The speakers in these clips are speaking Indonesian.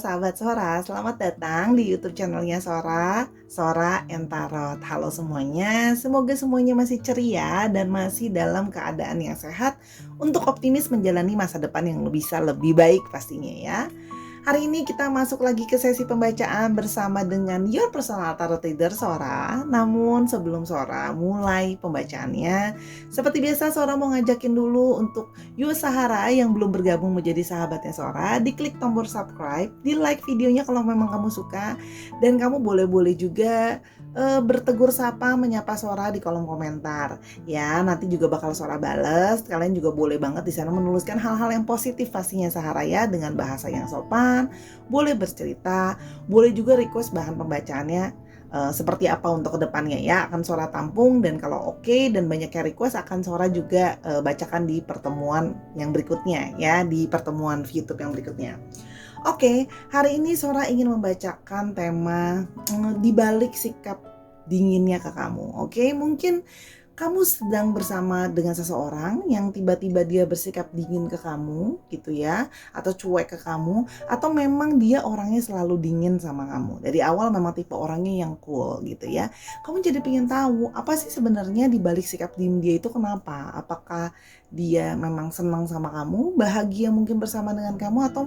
sahabat Sora, selamat datang di YouTube channelnya Sora and Tarot. Halo semuanya, semoga semuanya masih ceria dan masih dalam keadaan yang sehat untuk optimis menjalani masa depan yang bisa lebih baik pastinya ya. Hari ini kita masuk lagi ke sesi pembacaan bersama dengan Your Personal Tarot Reader Sora. Namun sebelum Sora mulai pembacaannya, seperti biasa Sora mau ngajakin dulu untuk you Sahara yang belum bergabung menjadi sahabatnya Sora, diklik tombol subscribe, di like videonya kalau memang kamu suka, dan kamu boleh juga bertegur sapa menyapa Sora di kolom komentar. Ya, nanti juga bakal Sora bales. Kalian juga boleh banget di sana menuliskan hal-hal yang positif pastinya Sahara ya, dengan bahasa yang sopan. Boleh bercerita, boleh juga request bahan pembacaannya seperti apa untuk kedepannya ya, akan Sora tampung, dan kalau oke dan banyak yang request akan Sora juga bacakan di pertemuan yang berikutnya ya, di pertemuan YouTube yang berikutnya. Oke, hari ini Sora ingin membacakan tema di balik sikap dinginnya ke kamu. Oke, mungkin kamu sedang bersama dengan seseorang yang tiba-tiba dia bersikap dingin ke kamu gitu ya, atau cuek ke kamu, atau memang dia orangnya selalu dingin sama kamu. Dari awal memang tipe orangnya yang cool gitu ya. Kamu jadi pengen tahu apa sih sebenarnya di balik sikap dingin dia itu kenapa? Apakah dia memang senang sama kamu, bahagia mungkin bersama dengan kamu, atau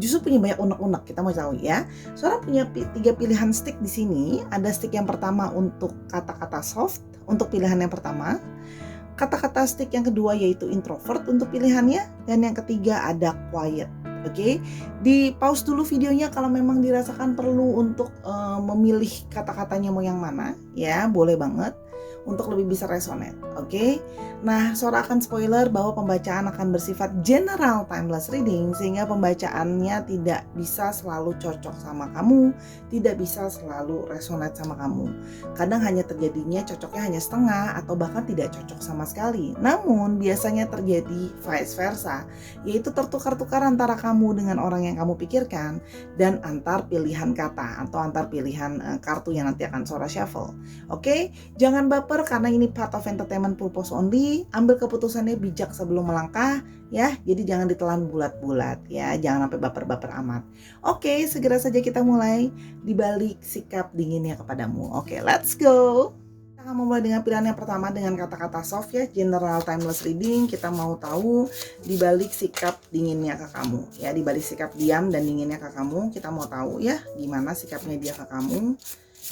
justru punya banyak unek-unek? Kita mau tahu ya. Sora punya 3 pilihan stick di sini. Ada stick yang pertama untuk kata-kata soft untuk pilihan yang pertama. Kata-kata stick yang kedua yaitu introvert untuk pilihannya, dan yang ketiga ada quiet. Oke, di pause dulu videonya kalau memang dirasakan perlu untuk memilih kata-katanya mau yang mana ya, boleh banget untuk lebih bisa resonate. Oke. Nah, Sora akan spoiler bahwa pembacaan akan bersifat general timeless reading, sehingga pembacaannya tidak bisa selalu cocok sama kamu, tidak bisa selalu resonate sama kamu. Kadang hanya terjadinya cocoknya hanya setengah atau bahkan tidak cocok sama sekali. Namun biasanya terjadi vice versa, yaitu tertukar-tukar antara kamu dengan orang yang kamu pikirkan dan antar pilihan kata atau antar pilihan kartu yang nanti akan Sora shuffle. Oke, jangan baper karena ini part of entertainment purpose only. Ambil keputusannya bijak sebelum melangkah ya. Jadi jangan ditelan bulat-bulat ya. Jangan sampai baper-baper amat. Oke, segera saja kita mulai di balik sikap dinginnya kepadamu. Oke, let's go. Kita akan mulai dengan pilihan yang pertama dengan kata-kata soft ya, general timeless reading. Kita mau tahu di balik sikap dinginnya ke kamu ya, di balik sikap diam dan dinginnya ke kamu, kita mau tahu ya gimana sikapnya dia ke kamu.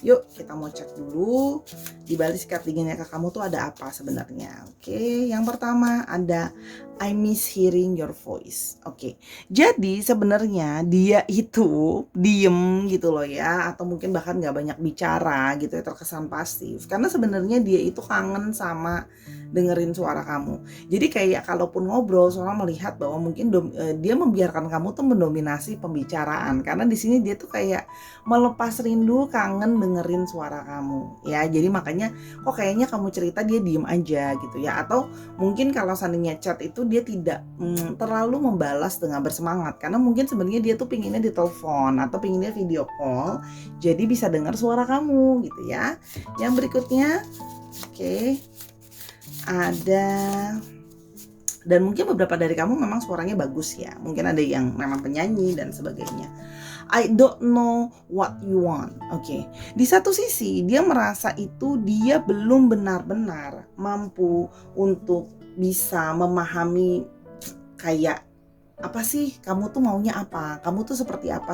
Yuk kita mau cek dulu di balik sikap dinginnya ke kamu tuh ada apa sebenarnya. Oke, yang pertama ada I miss hearing your voice. Oke, jadi sebenarnya dia itu diem gitu loh ya, atau mungkin bahkan gak banyak bicara gitu ya, terkesan pasif. Karena sebenarnya dia itu kangen sama dengerin suara kamu. Jadi kayak kalaupun ngobrol, seorang melihat bahwa mungkin dia membiarkan kamu tuh mendominasi pembicaraan. Karena di sini dia tuh kayak melepas rindu, kangen dengerin suara kamu ya. Jadi makanya kok kayaknya kamu cerita dia diem aja gitu ya. Atau mungkin kalau seandainya chat itu dia tidak terlalu membalas dengan bersemangat, karena mungkin sebenarnya dia tuh pinginnya ditelepon atau pinginnya video call, jadi bisa dengar suara kamu gitu ya. Yang berikutnya, oke, ada, dan mungkin beberapa dari kamu memang suaranya bagus ya, mungkin ada yang memang penyanyi dan sebagainya. I don't know what you want. Oke. Di satu sisi dia merasa itu dia belum benar-benar mampu untuk bisa memahami kayak apa sih kamu tuh maunya apa, kamu tuh seperti apa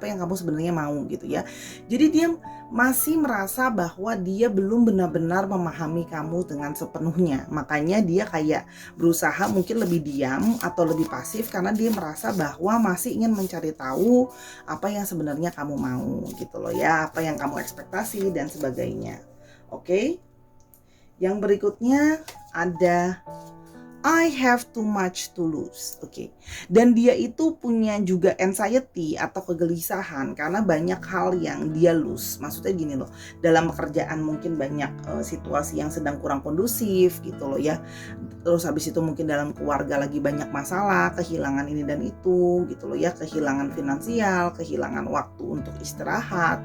yang kamu sebenarnya mau gitu ya. Jadi dia masih merasa bahwa dia belum benar-benar memahami kamu dengan sepenuhnya. Makanya dia kayak berusaha mungkin lebih diam atau lebih pasif, karena dia merasa bahwa masih ingin mencari tahu apa yang sebenarnya kamu mau gitu loh ya, apa yang kamu ekspektasi dan sebagainya. Oke. Yang berikutnya ada I have too much to lose. Oke. Dan dia itu punya juga anxiety atau kegelisahan karena banyak hal yang dia lose. Maksudnya gini loh, dalam pekerjaan mungkin banyak situasi yang sedang kurang kondusif gitu loh ya. Terus habis itu mungkin dalam keluarga lagi banyak masalah, kehilangan ini dan itu gitu loh ya, kehilangan finansial, kehilangan waktu untuk istirahat,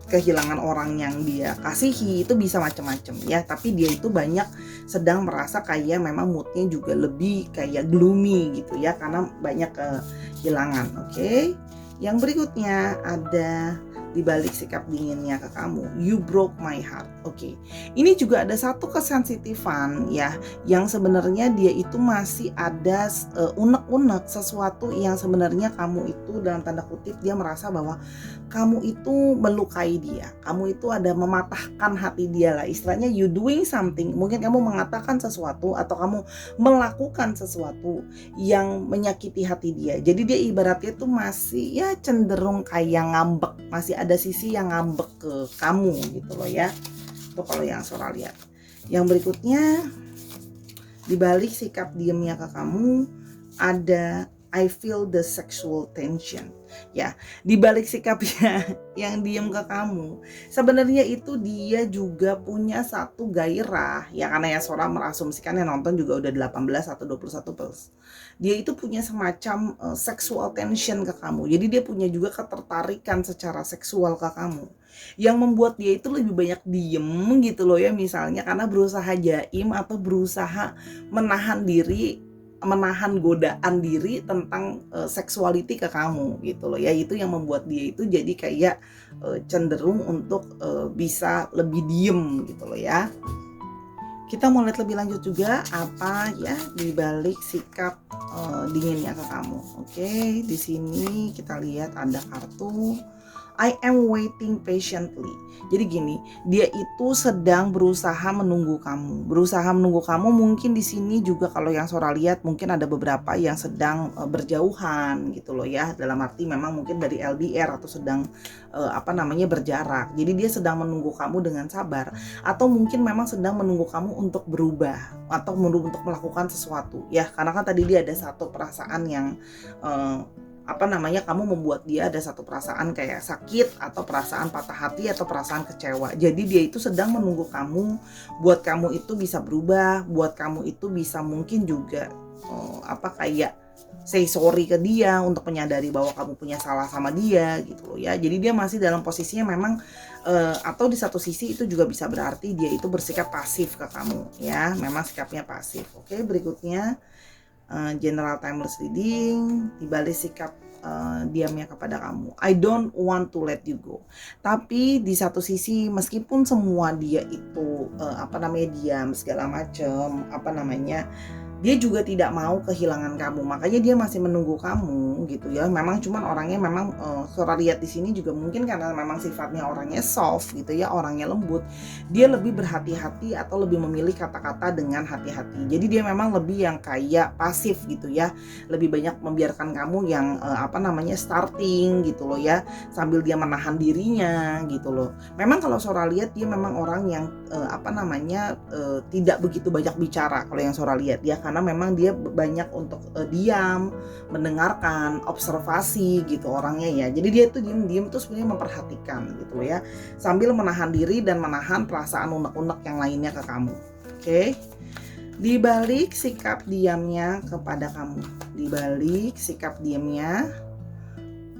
kehilangan orang yang dia kasihi, itu bisa macam-macam ya. Tapi dia itu banyak sedang merasa kayak memang moodnya juga lebih kayak gloomy gitu ya, karena banyak kehilangan. Oke. Yang berikutnya ada di balik sikap dinginnya ke kamu, you broke my heart. Oke. Ini juga ada satu kesensitifan ya, yang sebenarnya dia itu masih ada unek-unek sesuatu yang sebenarnya kamu itu dalam tanda kutip dia merasa bahwa kamu itu melukai dia, kamu itu ada mematahkan hati dia lah. Istilahnya you doing something, mungkin kamu mengatakan sesuatu atau kamu melakukan sesuatu yang menyakiti hati dia. Jadi dia ibaratnya itu masih ya cenderung kayak ngambek, masih ada sisi yang ngambek ke kamu gitu loh ya. Itu kalau yang Sora lihat. Yang berikutnya di balik sikap diamnya ke kamu ada I feel the sexual tension. Ya, di balik sikapnya yang diem ke kamu, sebenarnya itu dia juga punya satu gairah. Ya karena ya Sora merasumsikan yang nonton juga udah 18 atau 21 plus. Dia itu punya semacam sexual tension ke kamu. Jadi dia punya juga ketertarikan secara seksual ke kamu. Yang membuat dia itu lebih banyak diem gitu loh ya, misalnya karena berusaha jaim atau berusaha menahan diri, menahan godaan diri tentang seksualiti ke kamu gitu loh ya. Itu yang membuat dia itu jadi kayak cenderung untuk bisa lebih diem gitu loh ya. Kita mau lihat lebih lanjut juga apa ya di balik sikap dinginnya ke kamu. Oke, di sini kita lihat ada kartu I am waiting patiently. Jadi gini, dia itu sedang berusaha menunggu kamu. Berusaha menunggu kamu mungkin di sini juga kalau yang Sora lihat mungkin ada beberapa yang sedang berjauhan gitu loh ya. Dalam arti memang mungkin dari LDR atau sedang berjarak. Jadi dia sedang menunggu kamu dengan sabar atau mungkin memang sedang menunggu kamu untuk berubah atau untuk melakukan sesuatu ya. Karena kan tadi dia ada satu perasaan yang kamu membuat dia ada satu perasaan kayak sakit atau perasaan patah hati atau perasaan kecewa. Jadi dia itu sedang menunggu kamu buat kamu itu bisa berubah, buat kamu itu bisa mungkin juga say sorry ke dia untuk menyadari bahwa kamu punya salah sama dia gitu loh ya. Jadi dia masih dalam posisinya memang atau di satu sisi itu juga bisa berarti dia itu bersikap pasif ke kamu ya. Memang sikapnya pasif. Oke, berikutnya general timeless reading di balik sikap diamnya kepada kamu. I don't want to let you go. Tapi di satu sisi meskipun semua dia itu diam segala macam, dia juga tidak mau kehilangan kamu. Makanya dia masih menunggu kamu gitu ya. Memang cuman orangnya memang Sora lihat di sini juga mungkin karena memang sifatnya orangnya soft gitu ya, orangnya lembut. Dia lebih berhati-hati atau lebih memilih kata-kata dengan hati-hati. Jadi dia memang lebih yang kayak pasif gitu ya. Lebih banyak membiarkan kamu yang starting gitu loh ya, sambil dia menahan dirinya gitu loh. Memang kalau Sora lihat dia memang orang yang tidak begitu banyak bicara kalau yang Sora lihat ya, karena memang dia banyak untuk diam, mendengarkan, observasi gitu orangnya ya. Jadi dia tuh diam-diam tuh sebenarnya memperhatikan gitu ya, sambil menahan diri dan menahan perasaan unek-unek yang lainnya ke kamu. Oke. Di balik sikap diamnya kepada kamu, di balik sikap diamnya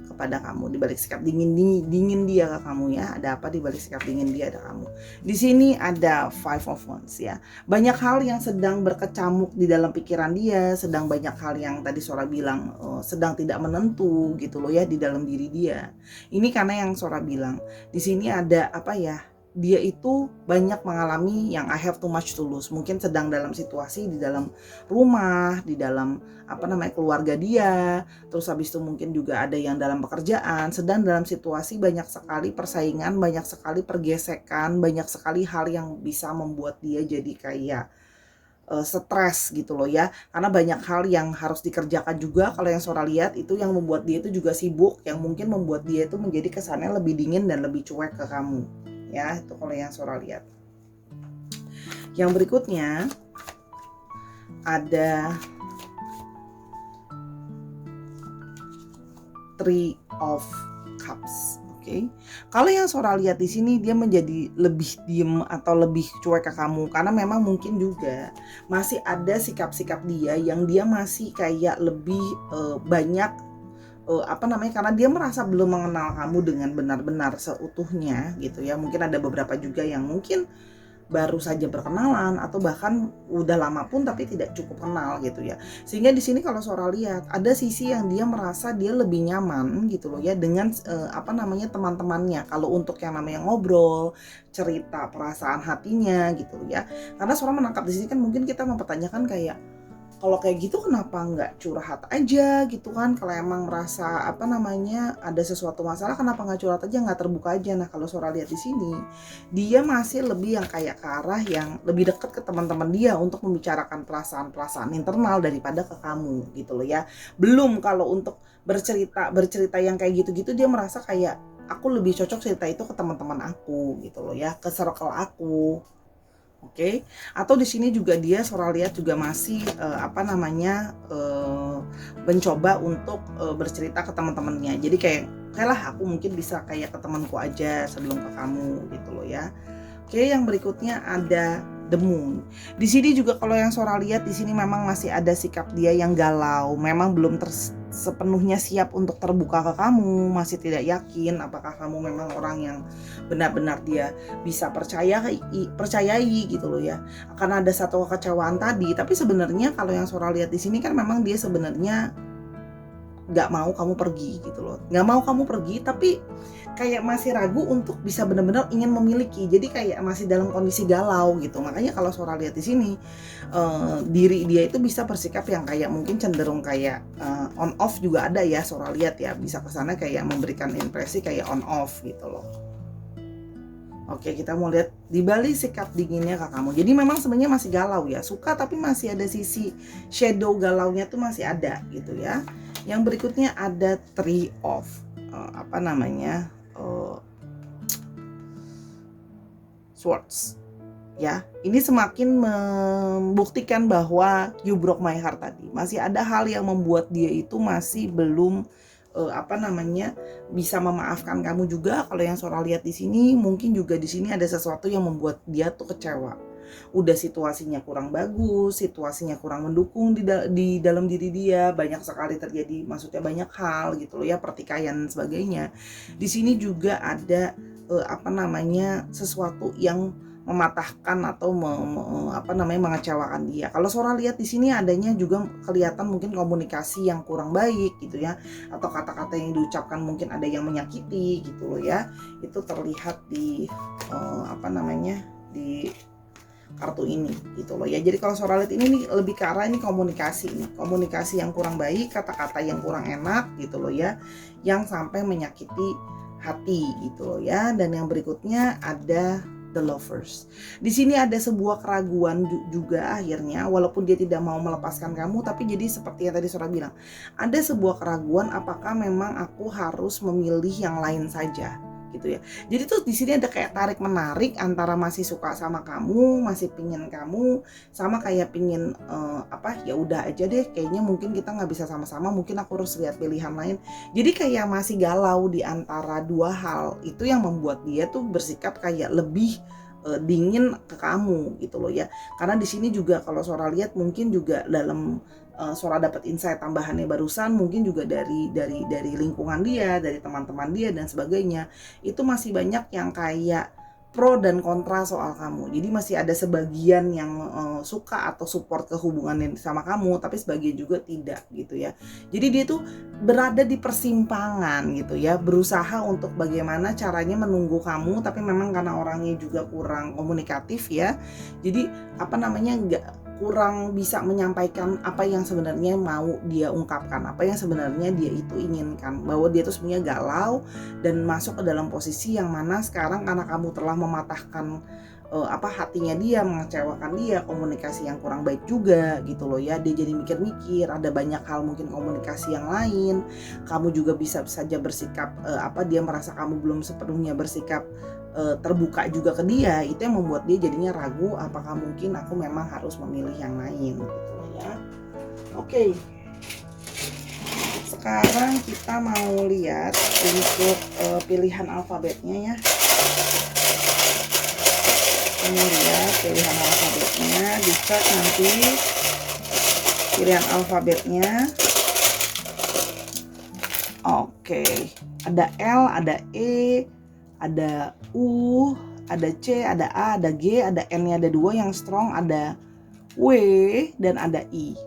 kepada kamu, di balik sikap dingin dia ke kamu ya. Ada apa di balik sikap dingin dia ada kamu? Di sini ada Five of Wands ya. Banyak hal yang sedang berkecamuk di dalam pikiran dia, sedang banyak hal yang tadi Sora bilang sedang tidak menentu gitu loh ya di dalam diri dia. Ini karena yang Sora bilang, di sini ada dia itu banyak mengalami yang I have too much to lose. Mungkin sedang dalam situasi di dalam rumah, di dalam keluarga dia. Terus habis itu mungkin juga ada yang dalam pekerjaan. Sedang dalam situasi banyak sekali persaingan, banyak sekali pergesekan, banyak sekali hal yang bisa membuat dia jadi kayak stres gitu loh ya. Karena banyak hal yang harus dikerjakan juga. Kalau yang Sora lihat itu yang membuat dia itu juga sibuk, yang mungkin membuat dia itu menjadi kesannya lebih dingin dan lebih cuek ke kamu. Ya, itu kalau yang Sora lihat. Yang berikutnya ada Three of Cups. Oke. Kalau yang Sora lihat di sini dia menjadi lebih diem atau lebih cuek ke kamu karena memang mungkin juga masih ada sikap-sikap dia yang dia masih kayak lebih banyak karena dia merasa belum mengenal kamu dengan benar-benar seutuhnya gitu ya. Mungkin ada beberapa juga yang mungkin baru saja berkenalan atau bahkan udah lama pun tapi tidak cukup kenal gitu ya. Sehingga di sini kalau Sora lihat ada sisi yang dia merasa dia lebih nyaman gitu loh ya dengan teman-temannya. Kalau untuk yang namanya ngobrol, cerita perasaan hatinya gitu loh ya. Karena Sora menangkap di sini kan mungkin kita mempertanyakan kayak kalau kayak gitu kenapa nggak curhat aja gitu kan, kalau emang merasa ada sesuatu masalah kenapa nggak curhat aja, nggak terbuka aja. Nah kalau Sora lihat di sini dia masih lebih yang kayak ke arah yang lebih dekat ke teman-teman dia untuk membicarakan perasaan-perasaan internal daripada ke kamu gitu loh ya. Belum kalau untuk bercerita yang kayak gitu-gitu dia merasa kayak aku lebih cocok cerita itu ke teman-teman aku gitu loh ya, ke circle aku. Oke, atau di sini juga dia Sora lihat juga masih mencoba untuk bercerita ke teman-temannya. Jadi kayak lah aku mungkin bisa kayak ke temanku aja sebelum ke kamu gitu loh ya. Oke, yang berikutnya ada The Moon. Di sini juga kalau yang Sora lihat di sini memang masih ada sikap dia yang galau, memang belum sepenuhnya siap untuk terbuka ke kamu, masih tidak yakin apakah kamu memang orang yang benar-benar dia bisa percayai gitu loh ya. Karena ada satu kekecewaan tadi, tapi sebenarnya kalau yang Sora lihat di sini kan memang dia sebenarnya nggak mau kamu pergi gitu loh, nggak mau kamu pergi tapi kayak masih ragu untuk bisa benar-benar ingin memiliki, jadi kayak masih dalam kondisi galau gitu. Makanya kalau Sora lihat di sini diri dia itu bisa bersikap yang kayak mungkin cenderung kayak on off juga ada ya. Sora lihat ya bisa kesana kayak memberikan impresi kayak on off gitu loh. Oke, kita mau lihat di balik sikap dinginnya ke kamu. Jadi memang sebenarnya masih galau ya, suka tapi masih ada sisi shadow galaunya tuh masih ada gitu ya. Yang berikutnya ada Three of Swords. Ya, ini semakin membuktikan bahwa you broke my heart tadi. Masih ada hal yang membuat dia itu masih belum bisa memaafkan kamu juga. Kalau yang Sora lihat di sini mungkin juga di sini ada sesuatu yang membuat dia tuh kecewa. Udah situasinya kurang bagus, situasinya kurang mendukung di dalam diri dia, banyak sekali terjadi, maksudnya banyak hal gitu loh ya, pertikaian dan sebagainya. Di sini juga ada sesuatu yang mematahkan atau mengecewakan dia. Kalau Sora lihat di sini adanya juga kelihatan mungkin komunikasi yang kurang baik gitu ya, atau kata-kata yang diucapkan mungkin ada yang menyakiti gitu loh ya. Itu terlihat di di kartu ini gitu loh ya. Jadi kalau Sora lihat ini lebih ke arah ini komunikasi yang kurang baik, kata-kata yang kurang enak gitu loh ya, yang sampai menyakiti hati gitu loh ya. Dan yang berikutnya ada The Lovers. Di sini ada sebuah keraguan juga akhirnya, walaupun dia tidak mau melepaskan kamu, tapi jadi seperti yang tadi Sora bilang, ada sebuah keraguan apakah memang aku harus memilih yang lain saja gitu ya. Jadi tuh di sini ada kayak tarik menarik antara masih suka sama kamu, masih pingin kamu, sama kayak pingin ya udah aja deh, kayaknya mungkin kita nggak bisa sama-sama, mungkin aku harus lihat pilihan lain. Jadi kayak masih galau di antara dua hal itu yang membuat dia tuh bersikap kayak lebih dingin ke kamu gitu loh ya. Karena di sini juga kalau Sora lihat mungkin juga dalam Sora dapat insight tambahannya barusan, mungkin juga dari lingkungan dia, dari teman-teman dia dan sebagainya, itu masih banyak yang kayak pro dan kontra soal kamu. Jadi masih ada sebagian yang suka atau support ke hubungan sama kamu, tapi sebagian juga tidak gitu ya. Jadi dia tuh berada di persimpangan gitu ya, berusaha untuk bagaimana caranya menunggu kamu, tapi memang karena orangnya juga kurang komunikatif ya. Jadi kurang bisa menyampaikan apa yang sebenarnya mau dia ungkapkan, apa yang sebenarnya dia itu inginkan, bahwa dia itu sebenarnya galau dan masuk ke dalam posisi yang mana sekarang karena kamu telah mematahkan hatinya dia, mengecewakan dia, komunikasi yang kurang baik juga gitu loh ya. Dia jadi mikir-mikir, ada banyak hal mungkin komunikasi yang lain, kamu juga bisa saja bersikap dia merasa kamu belum sepenuhnya bersikap terbuka juga ke dia, itu yang membuat dia jadinya ragu apakah mungkin aku memang harus memilih yang lain gitu loh ya. Oke. Sekarang kita mau lihat untuk pilihan alfabetnya ya. Ini lihat pilihan alfabetnya, dicek nanti pilihan alfabetnya. Oke, ada L, ada E, ada U, ada C, ada A, ada G, ada N-nya ada 2 yang strong, ada W dan ada I.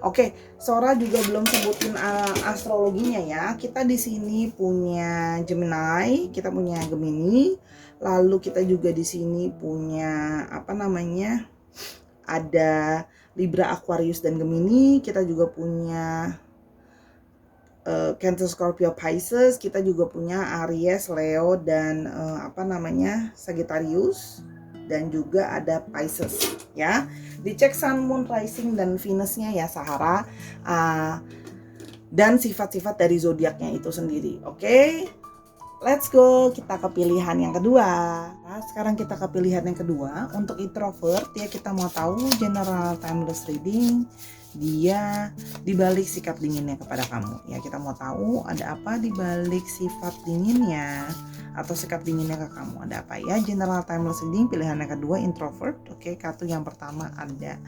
Oke, Sora juga belum sebutin astrologinya ya. Kita di sini punya Gemini, kita punya Gemini, lalu kita juga di sini punya ada Libra, Aquarius dan Gemini. Kita juga punya Cancer, Scorpio, Pisces. Kita juga punya Aries, Leo dan Sagittarius, dan juga ada Pisces ya. Dicek Sun, Moon, Rising dan Venusnya ya Sahara, dan sifat-sifat dari zodiaknya itu sendiri. Oke, let's go, kita ke pilihan yang kedua. Nah, sekarang kita ke pilihan yang kedua. Untuk introvert ya, kita mau tahu general timeless reading dia dibalik sikap dinginnya kepada kamu ya. Kita mau tahu ada apa dibalik sifat dinginnya atau sikap dinginnya ke kamu, ada apa ya. General timeless reading pilihan yang kedua, introvert. Oke, kartu yang pertama ada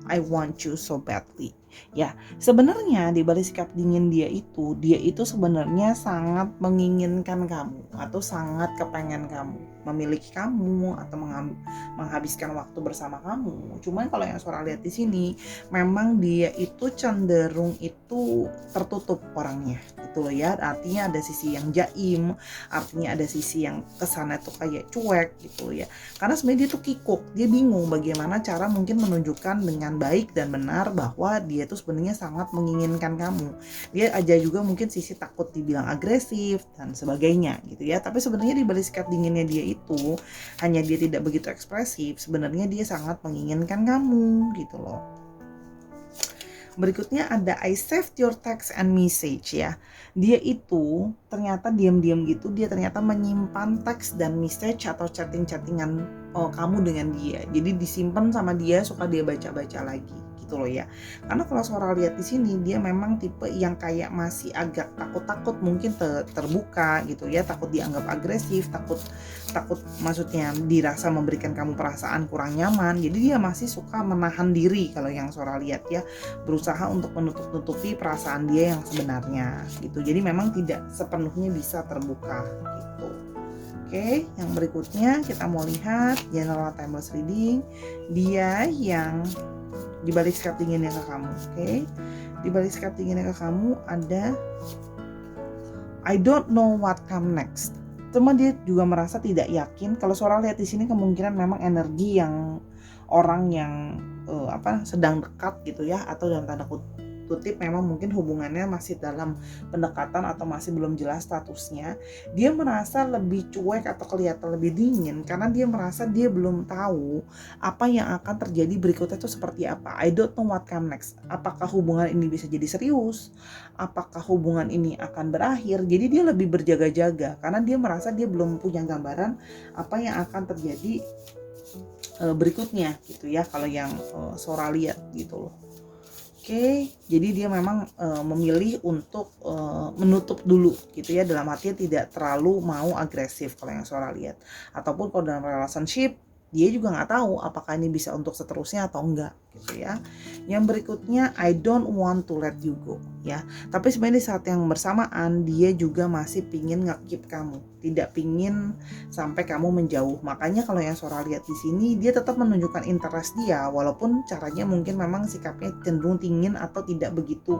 I want you so badly. Ya, sebenarnya di balik sikap dingin dia itu sebenarnya sangat menginginkan kamu atau sangat kepengen kamu, memiliki kamu atau menghabiskan waktu bersama kamu. Cuman kalau yang Sora lihat di sini, memang dia itu cenderung itu tertutup orangnya, gitu loh ya. Artinya ada sisi yang jaim, artinya ada sisi yang kesannya tuh kayak cuek gitu loh ya. Karena sebenarnya dia tuh kikuk, dia bingung bagaimana cara mungkin menunjukkan dengan baik dan benar bahwa dia tuh sebenarnya sangat menginginkan kamu. Dia aja juga mungkin sisi takut dibilang agresif dan sebagainya gitu ya. Tapi sebenarnya di balik sikap dinginnya dia itu, hanya dia tidak begitu ekspresif, sebenarnya dia sangat menginginkan kamu gitu loh. Berikutnya ada I saved your text and message ya. Dia itu ternyata diam-diam gitu, dia ternyata menyimpan teks dan message atau chatting-chattingan kamu dengan dia. Jadi disimpan sama dia, suka dia baca-baca lagi gitu loh ya. Karena kalau Sora lihat di sini, dia memang tipe yang kayak masih agak takut-takut mungkin terbuka gitu ya, takut dianggap agresif, takut maksudnya dirasa memberikan kamu perasaan kurang nyaman. Jadi dia masih suka menahan diri kalau yang Sora lihat ya, berusaha untuk menutup-nutupi perasaan dia yang sebenarnya gitu. Jadi memang tidak sepenuhnya bisa terbuka gitu. Oke, yang berikutnya kita mau lihat general timeless reading dia yang dibalik sikap dinginnya ke kamu. Oke, dibalik sikap dinginnya ke kamu ada I don't know what come next. Cuma dia juga merasa tidak yakin. Kalau Sora lihat di sini kemungkinan memang energi yang orang yang sedang dekat gitu ya, atau dalam tanda kutip memang mungkin hubungannya masih dalam pendekatan atau masih belum jelas statusnya. Dia merasa lebih cuek atau kelihatan lebih dingin karena dia merasa dia belum tahu apa yang akan terjadi berikutnya itu seperti apa. I don't know what come next. Apakah hubungan ini bisa jadi serius? Apakah hubungan ini akan berakhir? Jadi dia lebih berjaga-jaga karena dia merasa dia belum punya gambaran apa yang akan terjadi berikutnya gitu ya, kalau yang Sora lihat gitu loh. Oke, jadi dia memang memilih untuk menutup dulu gitu ya, dalam artinya tidak terlalu mau agresif kalau yang Sora lihat. Ataupun kalau dalam relationship dia juga nggak tahu apakah ini bisa untuk seterusnya atau enggak gitu ya. Yang berikutnya I don't want to let you go ya. Tapi sebenarnya di saat yang bersamaan dia juga masih pingin nge-keep kamu, tidak pingin sampai kamu menjauh. Makanya kalau yang Sora lihat di sini dia tetap menunjukkan interest dia, walaupun caranya mungkin memang sikapnya cenderung dingin atau tidak begitu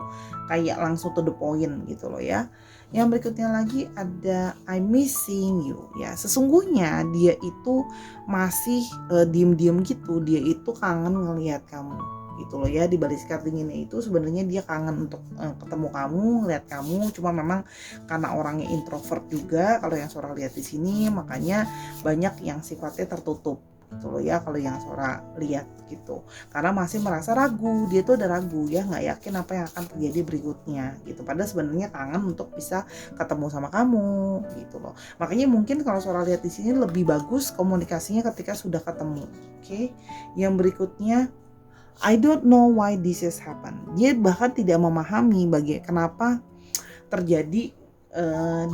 kayak langsung to the point gitu loh ya. Yang berikutnya lagi ada I missing you ya. Sesungguhnya dia itu masih diem-diem gitu, dia itu kangen ngelihat kamu gitu loh ya. Di balik sikap dinginnya itu sebenarnya dia kangen untuk ketemu kamu, lihat kamu. Cuma memang karena orangnya introvert juga kalau yang Sora lihat di sini, makanya banyak yang sifatnya tertutup gitu loh ya kalau yang Sora lihat gitu. Karena masih merasa ragu, dia tuh ada ragu ya, nggak yakin apa yang akan terjadi berikutnya gitu. Padahal sebenarnya kangen untuk bisa ketemu sama kamu gitu loh. Makanya mungkin kalau Sora lihat di sini lebih bagus komunikasinya ketika sudah ketemu. Oke. Yang berikutnya I don't know why this has happened. Dia bahkan tidak memahami kenapa terjadi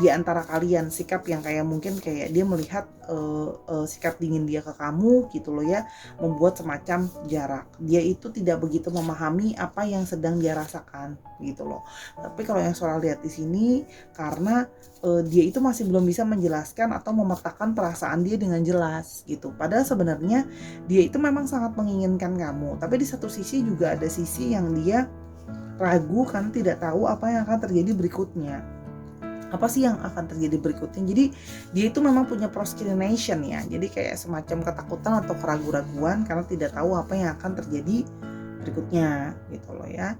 di antara kalian, sikap yang kayak mungkin kayak dia melihat sikap dingin dia ke kamu gitu loh ya, membuat semacam jarak. Dia itu tidak begitu memahami apa yang sedang dia rasakan gitu loh. Tapi kalau yang Sora lihat di sini, karena dia itu masih belum bisa menjelaskan atau memetakan perasaan dia dengan jelas gitu. Padahal sebenarnya dia itu memang sangat menginginkan kamu, tapi di satu sisi juga ada sisi yang dia ragu kan, tidak tahu apa yang akan terjadi berikutnya. Apa sih yang akan terjadi berikutnya. Jadi dia itu memang punya procrastination ya, jadi kayak semacam ketakutan atau keraguan-raguan karena tidak tahu apa yang akan terjadi berikutnya gitu loh ya.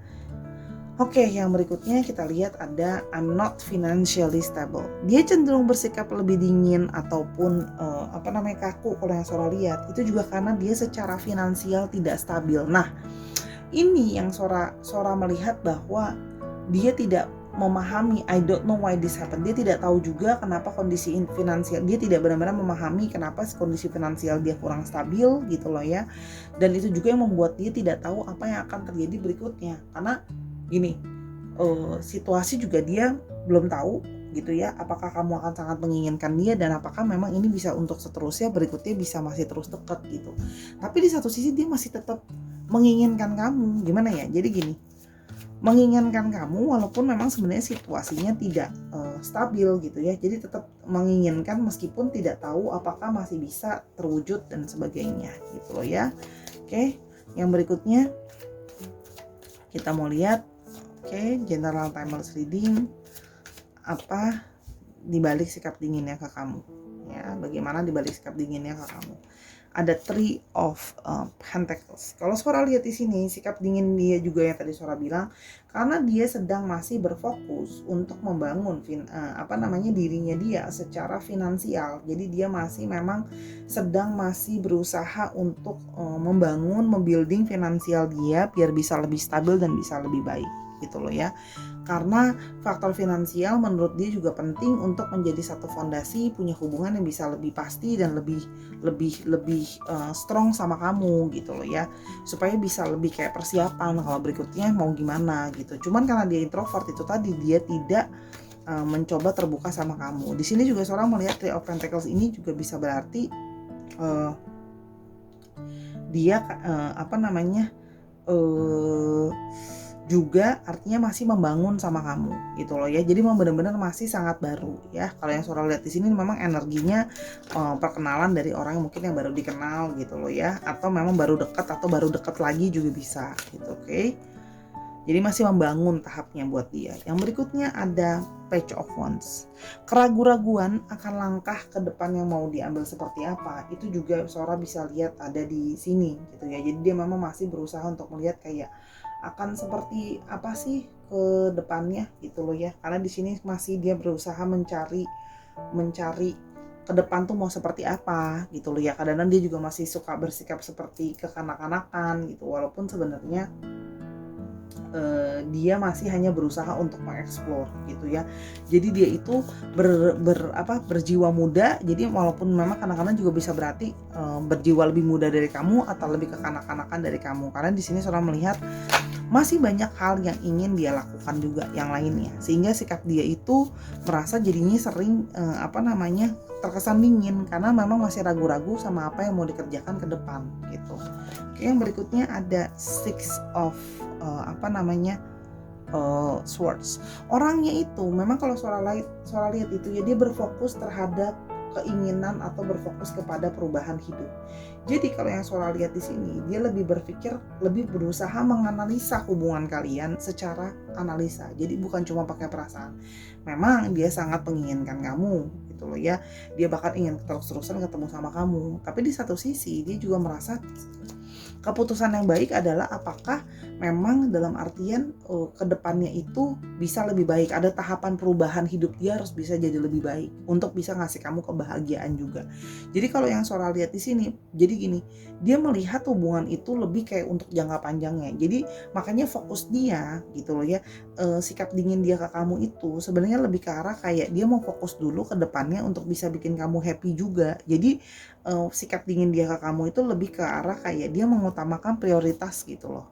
Oke, yang berikutnya kita lihat ada I'm not financially stable. Dia cenderung bersikap lebih dingin ataupun kaku kalau yang Sora lihat. Itu juga karena dia secara finansial tidak stabil. Nah, ini yang Sora melihat bahwa dia tidak memahami, I don't know why this happened. Dia tidak tahu juga kenapa kondisi finansial, dia tidak benar-benar memahami kenapa kondisi finansial dia kurang stabil gitu loh ya. Dan itu juga yang membuat dia tidak tahu apa yang akan terjadi berikutnya. Karena gini, situasi juga dia belum tahu gitu ya, apakah kamu akan sangat menginginkan dia dan apakah memang ini bisa untuk seterusnya, berikutnya bisa masih terus dekat gitu. Tapi di satu sisi dia masih tetap menginginkan kamu. Gimana ya, jadi gini, menginginkan kamu walaupun memang sebenarnya situasinya tidak stabil gitu ya, jadi tetap menginginkan meskipun tidak tahu apakah masih bisa terwujud dan sebagainya gitu loh ya. Oke, yang berikutnya kita mau lihat general timeless reading, apa dibalik sikap dinginnya ke kamu ya, bagaimana dibalik sikap dinginnya ke kamu. Ada Three of Pentacles. Kalau Sora lihat di sini, sikap dingin dia juga yang tadi Sora bilang, karena dia sedang masih berfokus untuk membangun dirinya dia secara finansial. Jadi dia memang sedang berusaha untuk membuilding finansial dia biar bisa lebih stabil dan bisa lebih baik gitu loh ya. Karena faktor finansial menurut dia juga penting untuk menjadi satu fondasi, punya hubungan yang bisa lebih pasti dan lebih strong sama kamu gitu loh ya, supaya bisa lebih kayak persiapan kalau berikutnya mau gimana gitu. Cuman karena dia introvert itu tadi, dia tidak mencoba terbuka sama kamu. Di sini juga seorang melihat Three of Pentacles ini juga bisa berarti dia juga artinya masih membangun sama kamu gitu loh ya. Jadi memang benar-benar masih sangat baru ya. Kalau yang Sora lihat di sini memang energinya perkenalan dari orang yang mungkin yang baru dikenal gitu loh ya, atau memang baru dekat atau baru dekat lagi juga bisa gitu. Oke. Jadi masih membangun tahapnya buat dia. Yang berikutnya ada Page of Wands. Keraguan-raguan akan langkah ke depan yang mau diambil seperti apa, itu juga Sora bisa lihat ada di sini gitu ya. Jadi dia memang masih berusaha untuk melihat kayak akan seperti apa sih ke depannya gitu loh ya. Karena di sini masih dia berusaha mencari ke depan tuh mau seperti apa gitu loh ya. Kadang-kadang dia juga masih suka bersikap seperti kekanak-kanakan gitu, walaupun sebenarnya dia masih hanya berusaha untuk mengeksplor gitu ya. Jadi dia itu berjiwa muda. Jadi walaupun memang kadang-kadang juga bisa berarti berjiwa lebih muda dari kamu atau lebih kekanak-kanakan dari kamu. Karena di sini seorang melihat masih banyak hal yang ingin dia lakukan juga yang lainnya, sehingga sikap dia itu merasa jadinya sering terkesan dingin karena memang masih ragu-ragu sama apa yang mau dikerjakan ke depan gitu. Oke, yang berikutnya ada Six of Swords. Orangnya itu memang kalau Sora lihat itu ya, dia berfokus terhadap keinginan atau berfokus kepada perubahan hidup. Jadi kalau yang Sora lihat di sini, dia lebih berusaha menganalisa hubungan kalian secara analisa. Jadi bukan cuma pakai perasaan. Memang dia sangat menginginkan kamu gitu loh ya. Dia bahkan ingin terus-terusan ketemu sama kamu. Tapi di satu sisi dia juga merasa keputusan yang baik adalah apakah memang dalam artian kedepannya itu bisa lebih baik, ada tahapan perubahan hidup dia harus bisa jadi lebih baik untuk bisa ngasih kamu kebahagiaan juga. Jadi kalau yang Sora lihat di sini, jadi gini, dia melihat hubungan itu lebih kayak untuk jangka panjangnya. Jadi makanya fokus dia gitu loh ya, sikap dingin dia ke kamu itu sebenarnya lebih ke arah kayak dia mau fokus dulu ke depannya untuk bisa bikin kamu happy juga. Jadi sikap dingin dia ke kamu itu lebih ke arah kayak dia mengutamakan prioritas gitu loh.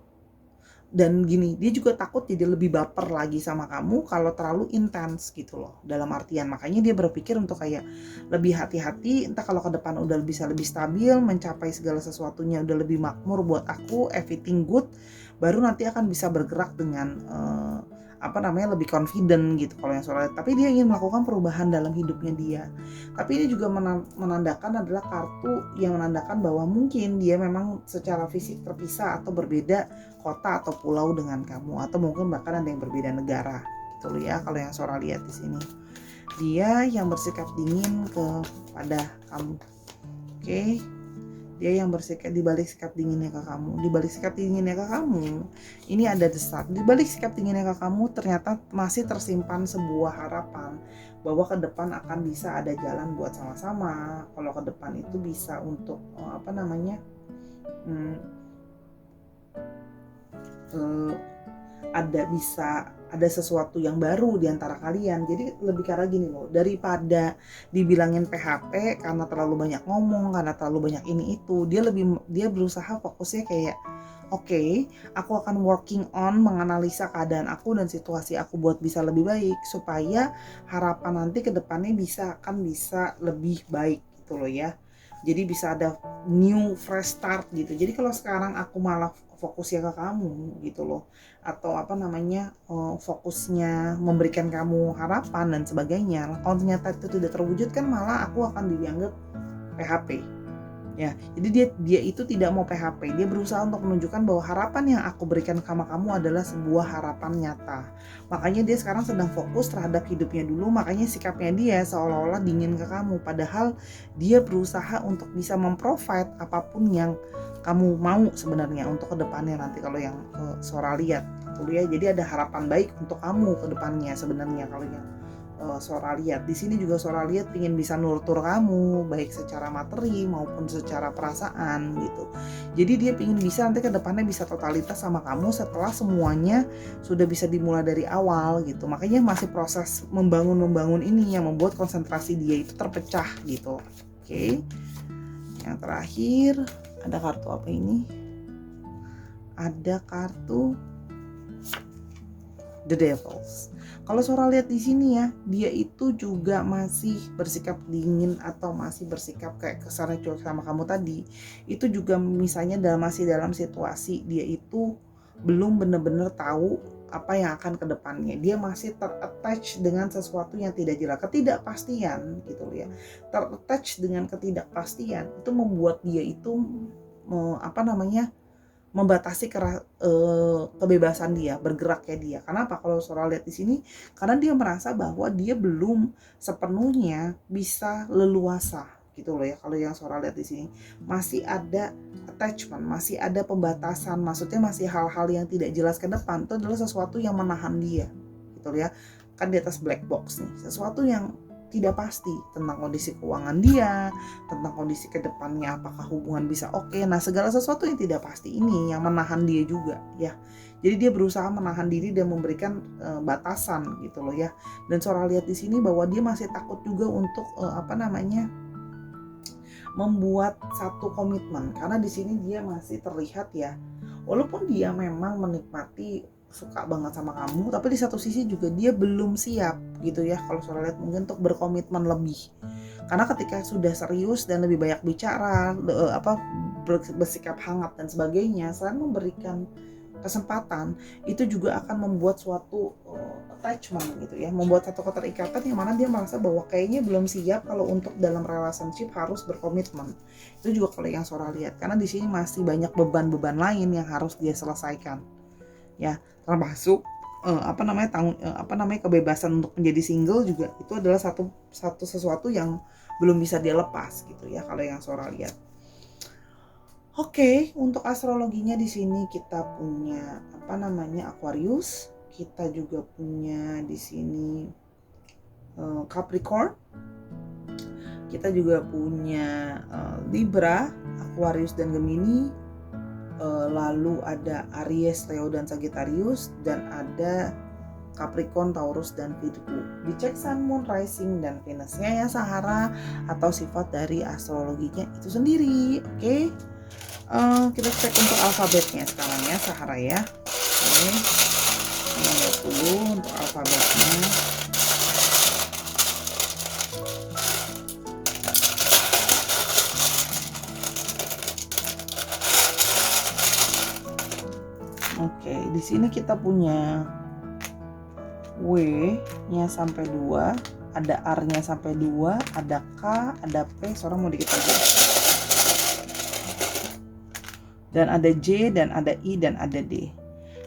Dan gini, dia juga takut jadi lebih baper lagi sama kamu kalau terlalu intens gitu loh, dalam artian makanya dia berpikir untuk kayak lebih hati-hati, entah kalau ke depan udah bisa lebih stabil, mencapai segala sesuatunya udah lebih makmur buat aku, everything good, baru nanti akan bisa bergerak dengan lebih confident gitu kalau yang soal. Tapi dia ingin melakukan perubahan dalam hidupnya dia. Tapi ini juga menandakan adalah kartu yang menandakan bahwa mungkin dia memang secara fisik terpisah atau berbeda kota atau pulau dengan kamu, atau mungkin bahkan ada yang berbeda negara gitu loh ya. Kalau yang Sora lihat di sini, dia yang bersikap dingin kepada kamu. Oke. Dia yang bersikap, dibalik sikap dinginnya ke kamu, dibalik sikap dinginnya ke kamu, ini ada desat. Dibalik sikap dinginnya ke kamu ternyata masih tersimpan sebuah harapan bahwa ke depan akan bisa ada jalan buat sama-sama. Kalau ke depan itu bisa untuk ada sesuatu yang baru di antara kalian. Jadi lebih karena gini loh, daripada dibilangin PHP karena terlalu banyak ngomong, karena terlalu banyak ini itu, dia berusaha fokusnya kayak oke, aku akan working on menganalisa keadaan aku dan situasi aku buat bisa lebih baik, supaya harapan nanti ke depannya bisa lebih baik gitu loh ya. Jadi bisa ada new fresh start gitu. Jadi kalau sekarang aku malah fokusnya ke kamu gitu loh, atau fokusnya memberikan kamu harapan dan sebagainya, kalau ternyata itu tidak terwujud kan malah aku akan dianggap PHP ya. Jadi dia itu tidak mau PHP, dia berusaha untuk menunjukkan bahwa harapan yang aku berikan sama kamu adalah sebuah harapan nyata. Makanya dia sekarang sedang fokus terhadap hidupnya dulu, makanya sikapnya dia seolah-olah dingin ke kamu, padahal dia berusaha untuk bisa memprovide apapun yang kamu mau sebenarnya untuk kedepannya nanti. Kalau yang Sora lihat dulu ya, jadi ada harapan baik untuk kamu ke depannya sebenarnya. Kalau yang Sora lihat di sini juga, Sora lihat ingin bisa nurtur kamu baik secara materi maupun secara perasaan gitu. Jadi dia ingin bisa nanti ke depannya bisa totalitas sama kamu setelah semuanya sudah bisa dimulai dari awal gitu. Makanya masih proses membangun ini yang membuat konsentrasi dia itu terpecah gitu. Oke. Yang terakhir ada kartu apa ini? Ada kartu The Devils. Kalau Sora lihat di sini ya, dia itu juga masih bersikap dingin atau masih bersikap kayak kesannya cuek sama kamu tadi. Itu juga misalnya masih dalam situasi dia itu belum benar-benar tahu apa yang akan ke depannya. Dia masih ter-attach dengan sesuatu yang tidak jelas, ketidakpastian gitu ya. Ter-attach dengan ketidakpastian itu membuat dia itu membatasi kebebasan dia, bergeraknya dia. Kenapa? Kalau Sora lihat di sini, karena dia merasa bahwa dia belum sepenuhnya bisa leluasa gitu loh ya. Kalau yang Sora lihat di sini masih ada attachment, masih ada pembatasan, maksudnya masih hal-hal yang tidak jelas ke depan. Itu adalah sesuatu yang menahan dia gitu loh ya. Kan di atas black box nih, sesuatu yang tidak pasti tentang kondisi keuangan dia, tentang kondisi kedepannya apakah hubungan bisa oke. Nah, segala sesuatu yang tidak pasti ini yang menahan dia juga ya. Jadi dia berusaha menahan diri dan memberikan batasan gitu loh ya. Dan Sora lihat di sini bahwa dia masih takut juga untuk membuat satu komitmen, karena di sini dia masih terlihat ya, walaupun dia memang menikmati, suka banget sama kamu, tapi di satu sisi juga dia belum siap gitu ya. Kalau Sora lihat mungkin untuk berkomitmen lebih, karena ketika sudah serius dan lebih banyak bicara, bersikap hangat dan sebagainya, selain memberikan kesempatan, itu juga akan membuat suatu attachment gitu ya, membuat satu keterikatan yang mana dia merasa bahwa kayaknya belum siap kalau untuk dalam relationship harus berkomitmen. Itu juga kalau yang Sora lihat, karena di sini masih banyak beban-beban lain yang harus dia selesaikan ya, termasuk kebebasan untuk menjadi single juga. Itu adalah sesuatu yang belum bisa dia lepas gitu ya, kalau yang Sora lihat. Oke, untuk astrologinya di sini kita punya Aquarius, kita juga punya di sini Capricorn, kita juga punya Libra, Aquarius dan Gemini, lalu ada Aries, Leo dan Sagittarius, dan ada Capricorn, Taurus dan Virgo. Dicek Sun, Moon, Rising dan Venus-nya ya Sahara, atau sifat dari astrologinya itu sendiri. Oke. Kita cek untuk alfabetnya sekarang ya Sahara ya. Oke, kita lihat dulu untuk alfabetnya. Oke, di sini kita punya W-nya sampai 2, ada R-nya sampai 2, ada K, ada P, seorang mau dikit aja. Dan ada J, dan ada I, dan ada D.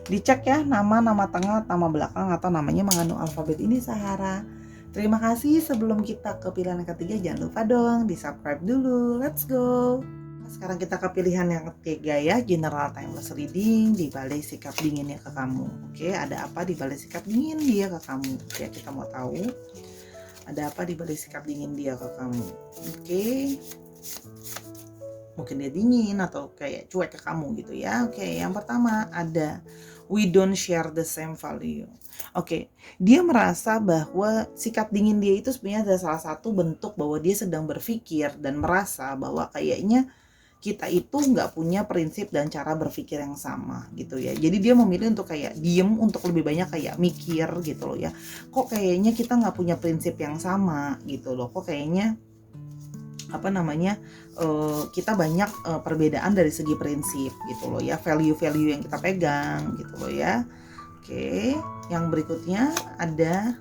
Dicek ya, nama tengah, nama belakang, atau namanya mengandung alfabet ini Sahara. Terima kasih. Sebelum kita ke pilihan yang ketiga, jangan lupa dong di subscribe dulu. Let's go. Sekarang kita ke pilihan yang ketiga ya, general timeless reading, di balik sikap dinginnya ke kamu. Oke, ada apa di balik sikap dingin dia ke kamu? Ya, kita mau tahu ada apa di balik sikap dingin dia ke kamu. Oke, mungkin dia dingin atau kayak cuek ke kamu gitu ya. Oke, yang pertama ada we don't share the same value. Oke, dia merasa bahwa sikap dingin dia itu sebenarnya ada salah satu bentuk bahwa dia sedang berpikir dan merasa bahwa kayaknya kita itu nggak punya prinsip dan cara berpikir yang sama gitu ya. Jadi dia memilih untuk kayak diem, untuk lebih banyak kayak mikir gitu loh ya. Kok kayaknya kita nggak punya prinsip yang sama gitu loh. Kok kayaknya kita banyak perbedaan dari segi prinsip gitu loh ya. Value-value yang kita pegang gitu loh ya. Oke, yang berikutnya ada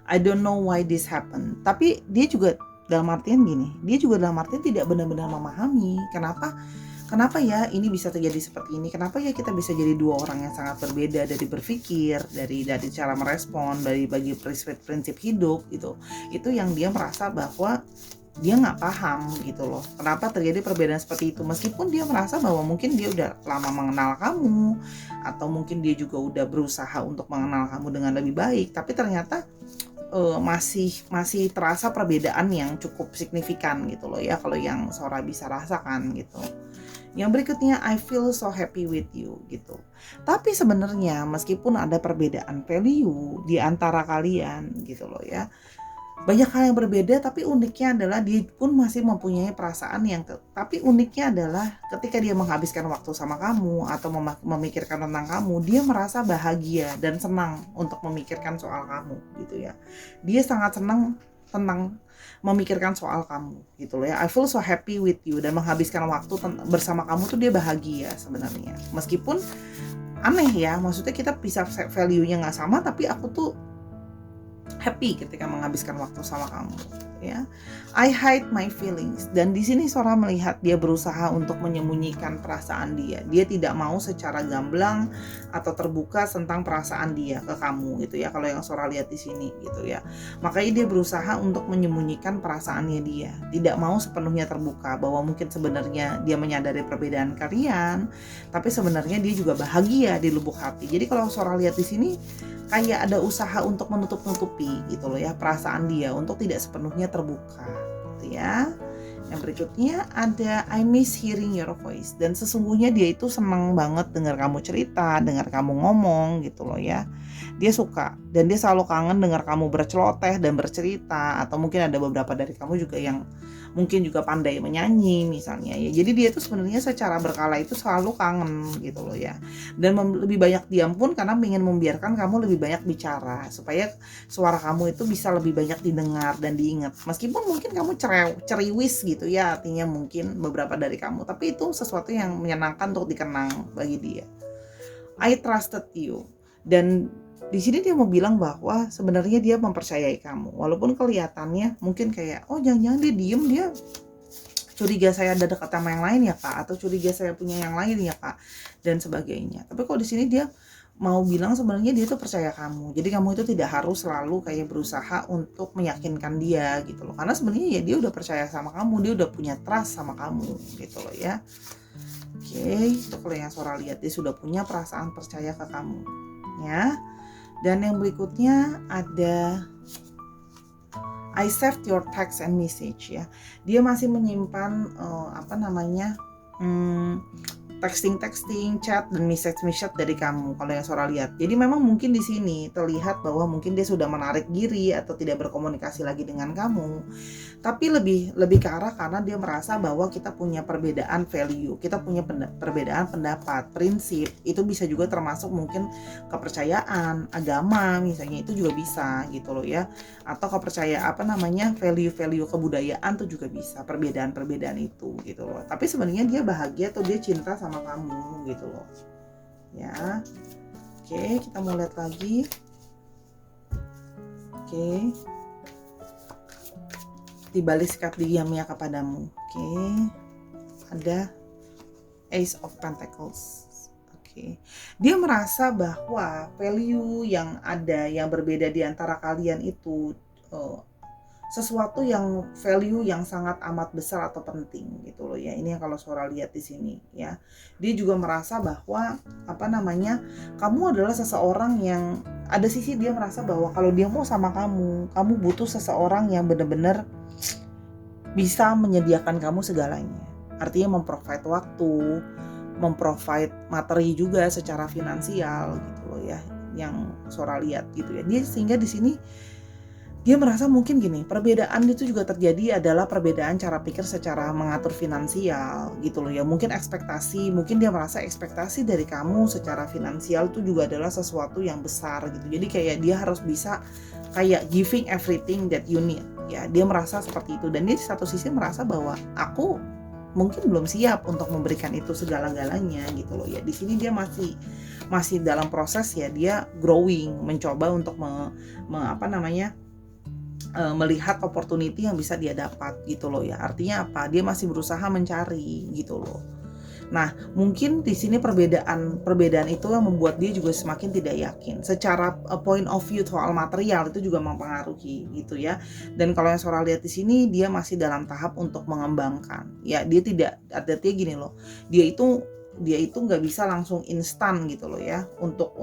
I don't know why this happened. Tapi dia juga dalam artian gini, dia juga dalam artian tidak benar-benar memahami kenapa ya ini bisa terjadi seperti ini, kenapa ya kita bisa jadi dua orang yang sangat berbeda dari berpikir, dari cara merespon, dari bagi prinsip hidup gitu. Itu yang dia merasa bahwa dia nggak paham gitu loh, kenapa terjadi perbedaan seperti itu, meskipun dia merasa bahwa mungkin dia udah lama mengenal kamu, atau mungkin dia juga udah berusaha untuk mengenal kamu dengan lebih baik, tapi ternyata masih terasa perbedaan yang cukup signifikan gitu loh ya, kalau yang Sora bisa rasakan gitu. Yang berikutnya I feel so happy with you gitu. Tapi sebenarnya meskipun ada perbedaan value di antara kalian gitu loh ya, banyak hal yang berbeda, tapi uniknya adalah dia pun masih mempunyai perasaan tapi uniknya adalah ketika dia menghabiskan waktu sama kamu atau memikirkan tentang kamu, dia merasa bahagia dan senang untuk memikirkan soal kamu gitu ya. Dia sangat senang tentang memikirkan soal kamu gitu loh ya. I feel so happy with you, dan menghabiskan waktu bersama kamu tuh dia bahagia sebenarnya. Meskipun aneh ya, maksudnya kita bisa value-nya nggak sama, tapi aku tuh happy ketika menghabiskan waktu sama kamu ya. I hide my feelings, dan di sini Sora melihat dia berusaha untuk menyembunyikan perasaan dia. Dia tidak mau secara gamblang atau terbuka tentang perasaan dia ke kamu gitu ya. Kalau yang Sora lihat di sini gitu ya. Makanya dia berusaha untuk menyembunyikan perasaannya dia. Tidak mau sepenuhnya terbuka bahwa mungkin sebenarnya dia menyadari perbedaan kalian, tapi sebenarnya dia juga bahagia di lubuk hati. Jadi kalau Sora lihat di sini kayak ada usaha untuk menutup-nutupi gitu loh ya perasaan dia, untuk tidak sepenuhnya terbuka gitu ya. Yang berikutnya ada I miss hearing your voice, dan sesungguhnya dia itu senang banget dengar kamu cerita, dengar kamu ngomong gitu loh ya. Dia suka, dan dia selalu kangen dengar kamu berceloteh dan bercerita, atau mungkin ada beberapa dari kamu juga yang mungkin juga pandai menyanyi misalnya ya. Jadi dia itu sebenarnya secara berkala itu selalu kangen gitu loh ya. Dan lebih banyak diam pun karena ingin membiarkan kamu lebih banyak bicara, supaya suara kamu itu bisa lebih banyak didengar dan diingat. Meskipun mungkin kamu ceriwis gitu ya, artinya mungkin beberapa dari kamu, tapi itu sesuatu yang menyenangkan untuk dikenang bagi dia. I trusted you, dan di sini dia mau bilang bahwa sebenarnya dia mempercayai kamu, walaupun kelihatannya mungkin kayak jangan-jangan dia diem, dia curiga saya ada dekat sama yang lain ya Kak, atau curiga saya punya yang lain ya Kak, dan sebagainya. Tapi kok di sini dia mau bilang sebenarnya dia tuh percaya kamu. Jadi kamu itu tidak harus selalu kayak berusaha untuk meyakinkan dia gitu loh, karena sebenarnya ya dia udah percaya sama kamu, dia udah punya trust sama kamu gitu loh ya. Oke, itu kalau yang Sora lihat, dia sudah punya perasaan percaya ke kamu ya. Dan yang berikutnya ada I saved your text and message ya. Dia masih menyimpan texting, chat, dan message dari kamu kalau yang Sora lihat. Jadi memang mungkin di sini terlihat bahwa mungkin dia sudah menarik diri atau tidak berkomunikasi lagi dengan kamu. Tapi lebih ke arah karena dia merasa bahwa kita punya perbedaan value, kita punya perbedaan pendapat, prinsip. Itu bisa juga termasuk mungkin kepercayaan, agama misalnya, itu juga bisa gitu loh ya. Atau kepercayaan value-value kebudayaan tuh juga bisa, perbedaan-perbedaan itu gitu loh. Tapi sebenarnya dia bahagia atau dia cinta sama kamu gitu loh ya. Oke, kita mau lihat lagi. Oke, di balik sikap diamnya kepadamu. Oke, ada Ace of Pentacles. Oke, dia merasa bahwa value yang ada, yang berbeda di antara kalian itu sesuatu yang value yang sangat amat besar atau penting gitu loh ya. Ini yang kalau Sora lihat di sini ya. Dia juga merasa bahwa kamu adalah seseorang yang ada sisi dia merasa bahwa kalau dia mau sama kamu butuh seseorang yang benar-benar bisa menyediakan kamu segalanya. Artinya memprovide waktu, memprovide materi juga secara finansial gitu loh ya. Yang Sora lihat gitu ya. Dia sehingga di sini dia merasa mungkin gini, perbedaan itu juga terjadi adalah perbedaan cara pikir secara mengatur finansial gitu loh ya. Mungkin dia merasa ekspektasi dari kamu secara finansial itu juga adalah sesuatu yang besar gitu. Jadi kayak dia harus bisa kayak giving everything that you need ya. Dia merasa seperti itu, dan dia di satu sisi merasa bahwa aku mungkin belum siap untuk memberikan itu segala-galanya gitu loh ya. Di sini dia masih dalam proses ya, dia growing, mencoba untuk melihat opportunity yang bisa dia dapat gitu loh ya. Artinya apa? Dia masih berusaha mencari gitu loh. Nah, mungkin di sini perbedaan itu yang membuat dia juga semakin tidak yakin. Secara point of view soal material itu juga mempengaruhi gitu ya. Dan kalau yang Sora lihat di sini, dia masih dalam tahap untuk mengembangkan. Ya, dia tidak, artinya gini loh. Dia itu nggak bisa langsung instan gitu loh ya. Untuk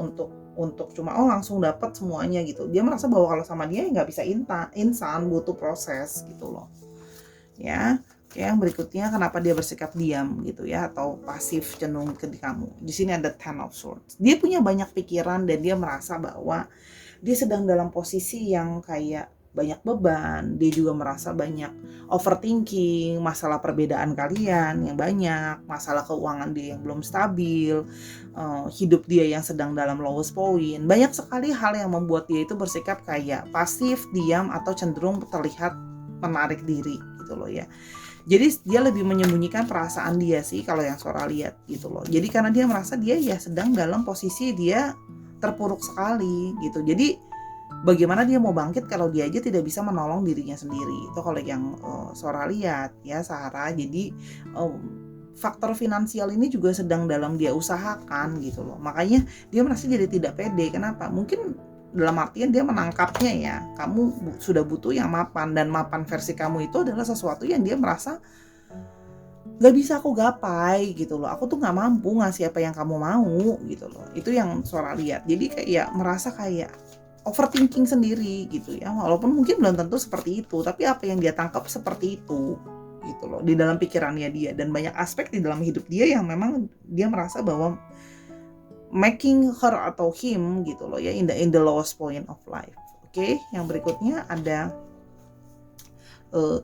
cuma langsung dapat semuanya gitu. Dia merasa bahwa kalau sama dia nggak bisa instan, butuh proses gitu loh. Ya. Oke, yang berikutnya kenapa dia bersikap diam gitu ya, atau pasif cenderung ke kamu. Di sini ada Ten of Swords. Dia punya banyak pikiran dan dia merasa bahwa dia sedang dalam posisi yang kayak banyak beban. Dia juga merasa banyak overthinking, masalah perbedaan kalian yang banyak, masalah keuangan dia yang belum stabil, hidup dia yang sedang dalam lowest point. Banyak sekali hal yang membuat dia itu bersikap kayak pasif, diam, atau cenderung terlihat menarik diri gitu loh ya. Jadi dia lebih menyembunyikan perasaan dia sih kalau yang Sora lihat gitu loh. Jadi karena dia merasa dia ya sedang dalam posisi dia terpuruk sekali gitu. Jadi bagaimana dia mau bangkit kalau dia aja tidak bisa menolong dirinya sendiri. Itu kalau yang Sora lihat ya, Sarah. Jadi faktor finansial ini juga sedang dalam dia usahakan gitu loh. Makanya dia merasa jadi tidak pede. Kenapa? Mungkin dalam artian dia menangkapnya ya, kamu sudah butuh yang mapan, dan mapan versi kamu itu adalah sesuatu yang dia merasa gak bisa aku gapai gitu loh. Aku tuh gak mampu ngasih apa yang kamu mau gitu loh. Itu yang Sora lihat. Jadi kayak merasa kayak overthinking sendiri gitu ya. Walaupun mungkin belum tentu seperti itu, tapi apa yang dia tangkap seperti itu gitu loh di dalam pikirannya dia. Dan banyak aspek di dalam hidup dia yang memang dia merasa bahwa making her atau him gitu loh ya, in the lowest point of life. Oke, yang berikutnya ada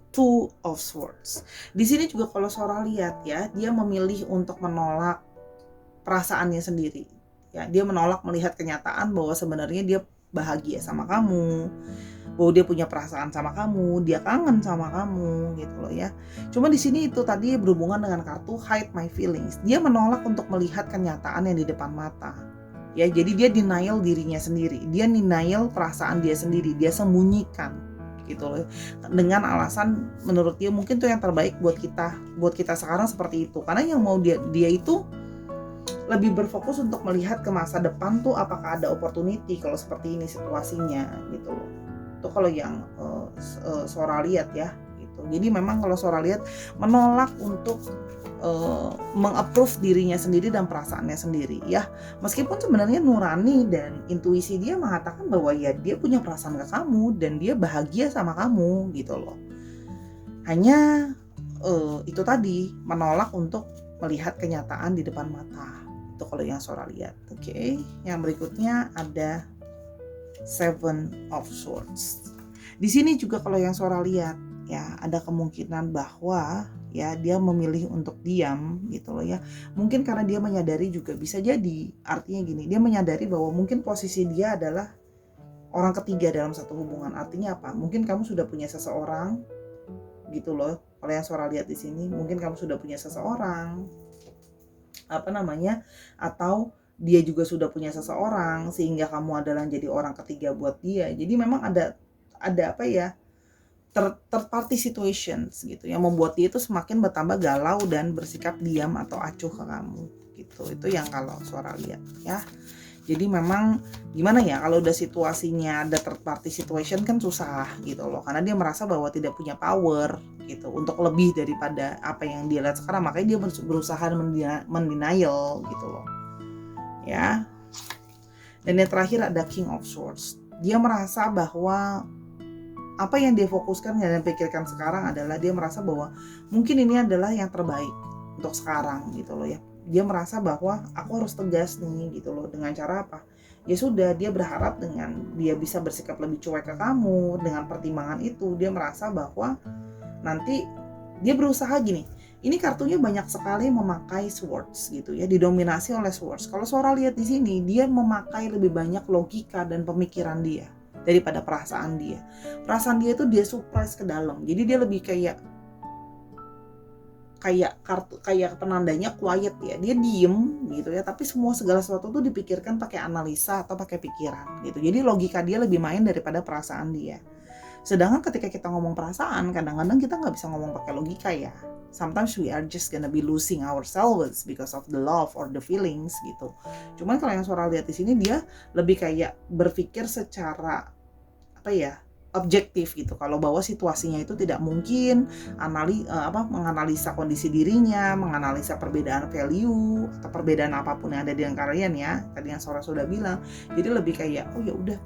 Two of Swords. Di sini juga kalau Sora lihat ya, dia memilih untuk menolak perasaannya sendiri. Ya, dia menolak melihat kenyataan bahwa sebenarnya dia bahagia sama kamu, bahwa dia punya perasaan sama kamu, dia kangen sama kamu gitu loh ya. Cuma di sini itu tadi berhubungan dengan kartu hide my feelings. Dia menolak untuk melihat kenyataan yang di depan mata. Ya, jadi dia denial dirinya sendiri. Dia denial perasaan dia sendiri, dia sembunyikan gitu loh. Dengan alasan menurut dia mungkin tuh yang terbaik buat kita sekarang seperti itu. Karena yang mau dia itu lebih berfokus untuk melihat ke masa depan tuh apakah ada opportunity kalau seperti ini situasinya gitu loh. Itu kalau yang Sora lihat ya gitu. Jadi memang kalau Sora lihat menolak untuk meng-approve dirinya sendiri dan perasaannya sendiri ya. Meskipun sebenarnya nurani dan intuisi dia mengatakan bahwa ya dia punya perasaan ke kamu dan dia bahagia sama kamu gitu loh. Hanya itu tadi menolak untuk melihat kenyataan di depan mata. Itu kalau yang Sora lihat. Oke. Yang berikutnya ada Seven of Swords. Di sini juga kalau yang Sora lihat ya, ada kemungkinan bahwa ya dia memilih untuk diam gitu loh ya. Mungkin karena dia menyadari juga, bisa jadi artinya gini, dia menyadari bahwa mungkin posisi dia adalah orang ketiga dalam satu hubungan. Artinya apa? Mungkin kamu sudah punya seseorang gitu loh. Kalau yang Sora lihat di sini, mungkin kamu sudah punya seseorang, atau dia juga sudah punya seseorang sehingga kamu adalah jadi orang ketiga buat dia. Jadi memang ada third party situations gitu yang membuat dia itu semakin bertambah galau dan bersikap diam atau acuh ke kamu gitu. Itu yang kalau Sora lihat ya. Jadi memang gimana ya, kalau udah situasinya ada third party situation kan susah gitu loh, karena dia merasa bahwa tidak punya power gitu untuk lebih daripada apa yang dia lihat sekarang. Makanya dia berusaha mendenial gitu loh ya. Dan yang terakhir ada King of Swords. Dia merasa bahwa apa yang dia fokuskan dan pikirkan sekarang adalah dia merasa bahwa mungkin ini adalah yang terbaik untuk sekarang gitu loh ya. Dia merasa bahwa aku harus tegas nih gitu loh. Dengan cara apa? Ya sudah, dia berharap dengan dia bisa bersikap lebih cuek ke kamu, dengan pertimbangan itu dia merasa bahwa nanti dia berusaha gini. Ini kartunya banyak sekali memakai swords gitu ya, didominasi oleh swords. Kalau Sora lihat di sini, dia memakai lebih banyak logika dan pemikiran dia daripada perasaan dia. Perasaan dia itu dia suppress ke dalam. Jadi dia lebih kayak penandanya quiet ya. Dia diem gitu ya, tapi segala sesuatu tuh dipikirkan pakai analisa atau pakai pikiran gitu. Jadi logika dia lebih main daripada perasaan dia. Sedangkan ketika kita ngomong perasaan, kadang-kadang kita nggak bisa ngomong pakai logika ya. Sometimes we are just gonna be losing ourselves because of the love or the feelings gitu. Cuman kalau yang Sora lihat di sini, dia lebih kayak berpikir secara objektif gitu. Kalau bahwa situasinya itu tidak mungkin, menganalisa kondisi dirinya, menganalisa perbedaan value atau perbedaan apapun yang ada di antara kalian ya. Tadi yang Sora sudah bilang. Jadi lebih kayak oh ya udah,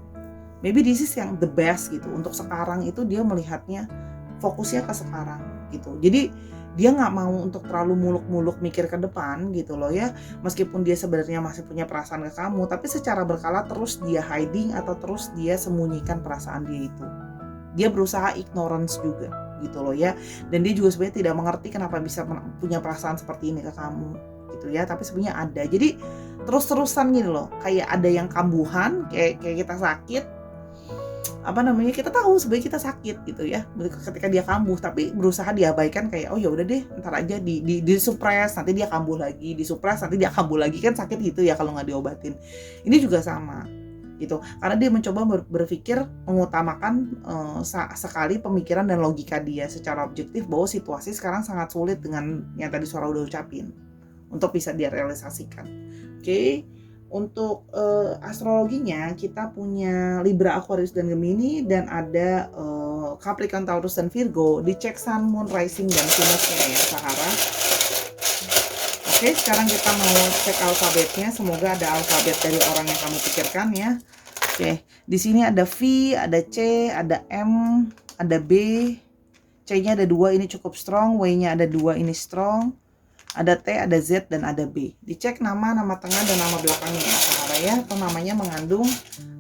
maybe this is yang the best gitu. Untuk sekarang itu dia melihatnya fokusnya ke sekarang gitu. Jadi dia nggak mau untuk terlalu muluk-muluk mikir ke depan gitu loh ya. Meskipun dia sebenarnya masih punya perasaan ke kamu, tapi secara berkala terus dia hiding atau terus dia sembunyikan perasaan dia itu. Dia berusaha ignorance juga gitu loh ya. Dan dia juga sebenarnya tidak mengerti kenapa bisa punya perasaan seperti ini ke kamu gitu ya. Tapi sebenarnya ada. Jadi terus-terusan gitu loh. Kayak ada yang kambuhan, kayak kita sakit. Kita tahu sebenarnya kita sakit gitu ya ketika dia kambuh, tapi berusaha diabaikan kayak oh ya udah deh, ntar aja di suppress, nanti dia kambuh lagi, di suppress nanti dia kambuh lagi, kan sakit gitu ya kalau nggak diobatin. Ini juga sama gitu, karena dia mencoba berpikir mengutamakan sekali pemikiran dan logika dia secara objektif bahwa situasi sekarang sangat sulit dengan yang tadi Sora udah ucapin untuk bisa dia realisasikan. Oke. Untuk astrologinya kita punya Libra, Aquarius, dan Gemini, dan ada Capricorn, Taurus, dan Virgo. Dicek Sun, Moon, Rising, dan Venus-nya ya Sahara. Oke, sekarang kita mau cek alfabetnya. Semoga ada alfabet dari orang yang kamu pikirkan ya. Oke, di sini ada V, ada C, ada M, ada B. C-nya ada 2, ini cukup strong. W-nya ada 2, ini strong. Ada T, ada Z, dan ada B. Dicek nama tengah, dan nama belakangnya ya Sahara ya. Atau namanya mengandung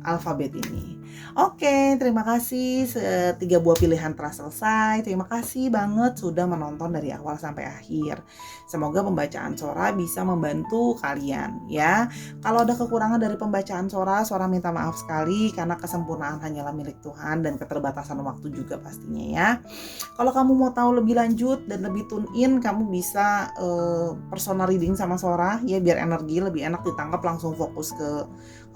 alfabet ini. Oke, terima kasih. 3 buah pilihan telah selesai. Terima kasih banget sudah menonton dari awal sampai akhir. Semoga pembacaan Sora bisa membantu kalian ya. Kalau ada kekurangan dari pembacaan Sora minta maaf sekali, karena kesempurnaan hanyalah milik Tuhan dan keterbatasan waktu juga pastinya ya. Kalau kamu mau tahu lebih lanjut dan lebih tune in, kamu bisa personal reading sama Sora ya, biar energi lebih enak ditangkap, langsung fokus ke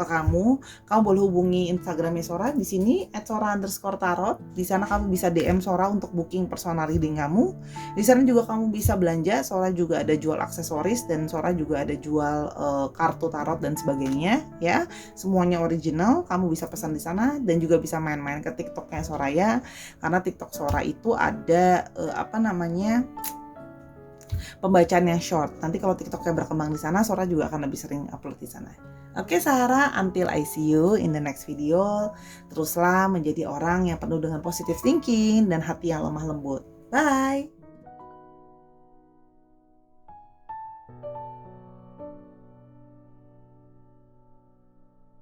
kamu. Kamu boleh hubungi Instagramnya Sora di sini @sora_tarot. Di sana kamu bisa DM Sora untuk booking personal reading kamu. Di sana juga kamu bisa belanja. Sora juga ada jual aksesoris, dan Sora juga ada jual kartu tarot dan sebagainya ya. Semuanya original. Kamu bisa pesan di sana, dan juga bisa main-main ke TikToknya Sora ya. Karena TikTok Sora itu ada pembacaan yang short. Nanti kalau TikToknya berkembang di sana, Sora juga akan lebih sering upload di sana. Oke Sahara, until I see you in the next video. Teruslah menjadi orang yang penuh dengan positive thinking dan hati yang lemah lembut. Bye!